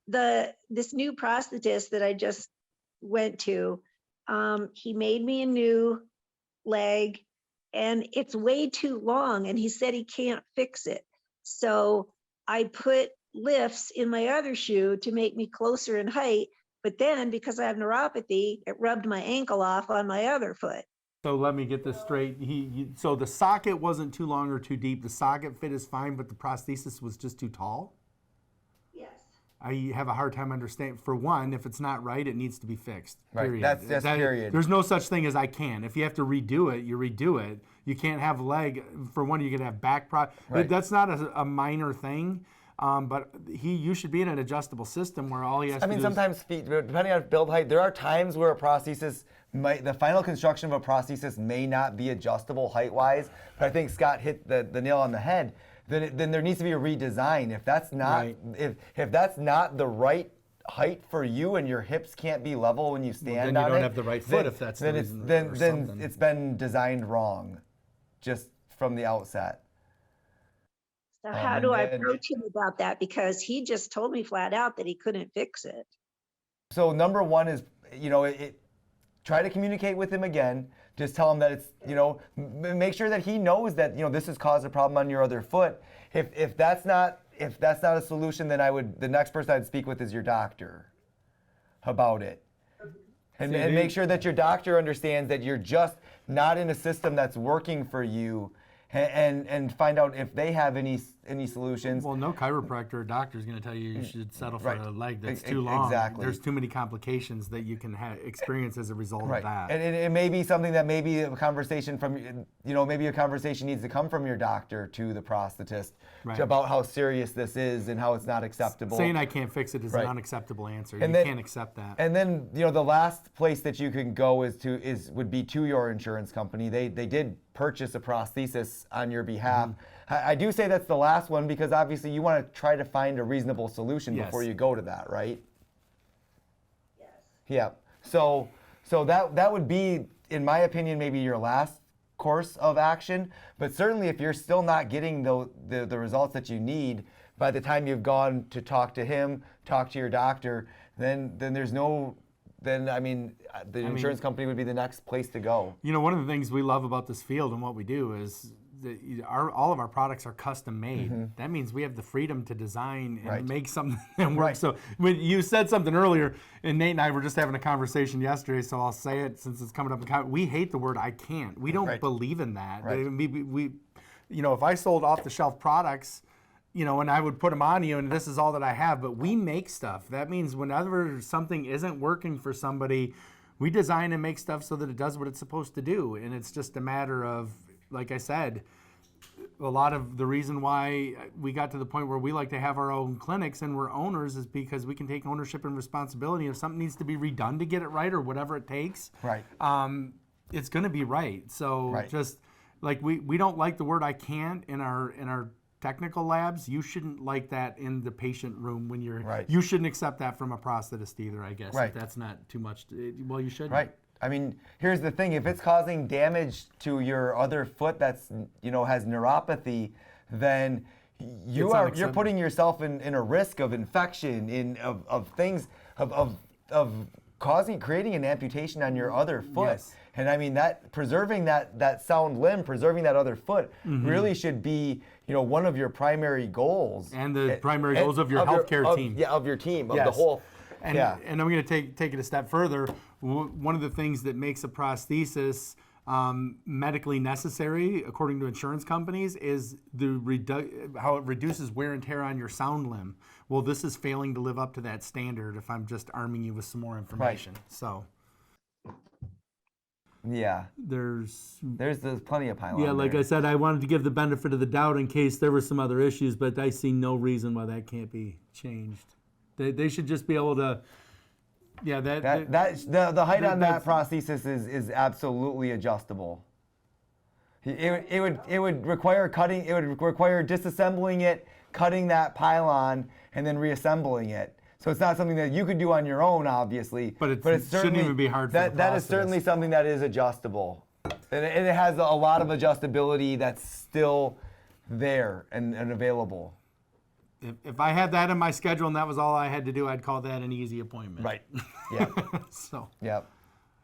this new prosthetist that I just went to, he made me a new leg and it's way too long, and he said he can't fix it. So I put lifts in my other shoe to make me closer in height, but then because I have neuropathy, it rubbed my ankle off on my other foot. So let me get this straight. So the socket wasn't too long or too deep. The socket fit is fine, but the prosthesis was just too tall? Yes. I have a hard time understanding. For one, if it's not right, it needs to be fixed. Right. Period. That's period. There's no such thing as I can. If you have to redo it, you redo it. You can't have leg. For one, you can have back Right. That's not a minor thing. But you should be in an adjustable system where all he has to do is... sometimes feet, depending on build height, there are times where a prosthesis the final construction of a prosthesis may not be adjustable height-wise, but I think Scott hit the nail on the head. Then there needs to be a redesign. If that's not if that's not the right height for you and your hips can't be level when you stand then on it, you don't have the right foot if that's the reason. Then it's been designed wrong, just from the outset. So how do I approach him about that? Because he just told me flat out that he couldn't fix it. So number one is, try to communicate with him again. Just tell him that it's, make sure that he knows that, this has caused a problem on your other foot. If that's not a solution, then the next person I'd speak with is your doctor about it. And make sure that your doctor understands that you're just not in a system that's working for you, and find out if they have any solutions. Well, no chiropractor or doctor is going to tell you should settle for a leg that's too long. Exactly. There's too many complications that you can experience as a result of that. And it may be something that maybe a conversation maybe a conversation needs to come from your doctor to the prosthetist about how serious this is and how it's not acceptable. Saying I can't fix it is an unacceptable answer. You can't accept that. And then the last place that you can go would be to your insurance company. They did purchase a prosthesis on your behalf. I do say that's the last one because obviously you want to try to find a reasonable solution before you go to that, right? Yes. Yeah. So that would be, in my opinion, maybe your last course of action. But certainly if you're still not getting the results that you need by the time you've gone to talk to him, talk to your doctor, then there's no... Then, the insurance company would be the next place to go. One of the things we love about this field and what we do is that all of our products are custom made. Mm-hmm. That means we have the freedom to design and make something that works. So when you said something earlier, and Nate and I were just having a conversation yesterday, so I'll say it since it's coming up. We hate the word I can't. We don't believe in that. Right. We if I sold off-the-shelf products, and I would put them on you, and this is all that I have, but we make stuff. That means whenever something isn't working for somebody, we design and make stuff so that it does what it's supposed to do. And it's just a matter of, like I said, a lot of the reason why we got to the point where we like to have our own clinics and we're owners is because we can take ownership and responsibility. If something needs to be redone to get it right or whatever it takes, it's going to be right. So just like we don't like the word I can't in our technical labs. You shouldn't like that in the patient room when you're you shouldn't accept that from a prosthetist either, I guess. If that's not too much well, you shouldn't. Here's the thing, if it's causing damage to your other foot that's has neuropathy, then you're putting yourself in a risk of infection, of things of creating an amputation on your other foot. And that preserving that sound limb, preserving that other foot really should be one of your primary goals. And the primary goals of your healthcare team. Yeah, of your team, of the whole. And I'm going to take it a step further. One of the things that makes a prosthesis medically necessary, according to insurance companies, is how it reduces wear and tear on your sound limb. Well, this is failing to live up to that standard if I'm just arming you with some more information. So. Yeah. There's plenty of pylon. Yeah, like I said, I wanted to give the benefit of the doubt in case there were some other issues, but I see no reason why that can't be changed. They should just be able to. Yeah, the height on that prosthesis is absolutely adjustable. It would require cutting. It would require disassembling it, cutting that pylon, and then reassembling it. So it's not something that you could do on your own, obviously. But it shouldn't even be hard for that is certainly something that is adjustable, and it has a lot of adjustability that's still there and available. if I had that in my schedule and that was all I had to do, I'd call that an easy appointment. Right. Yeah. So. Yeah.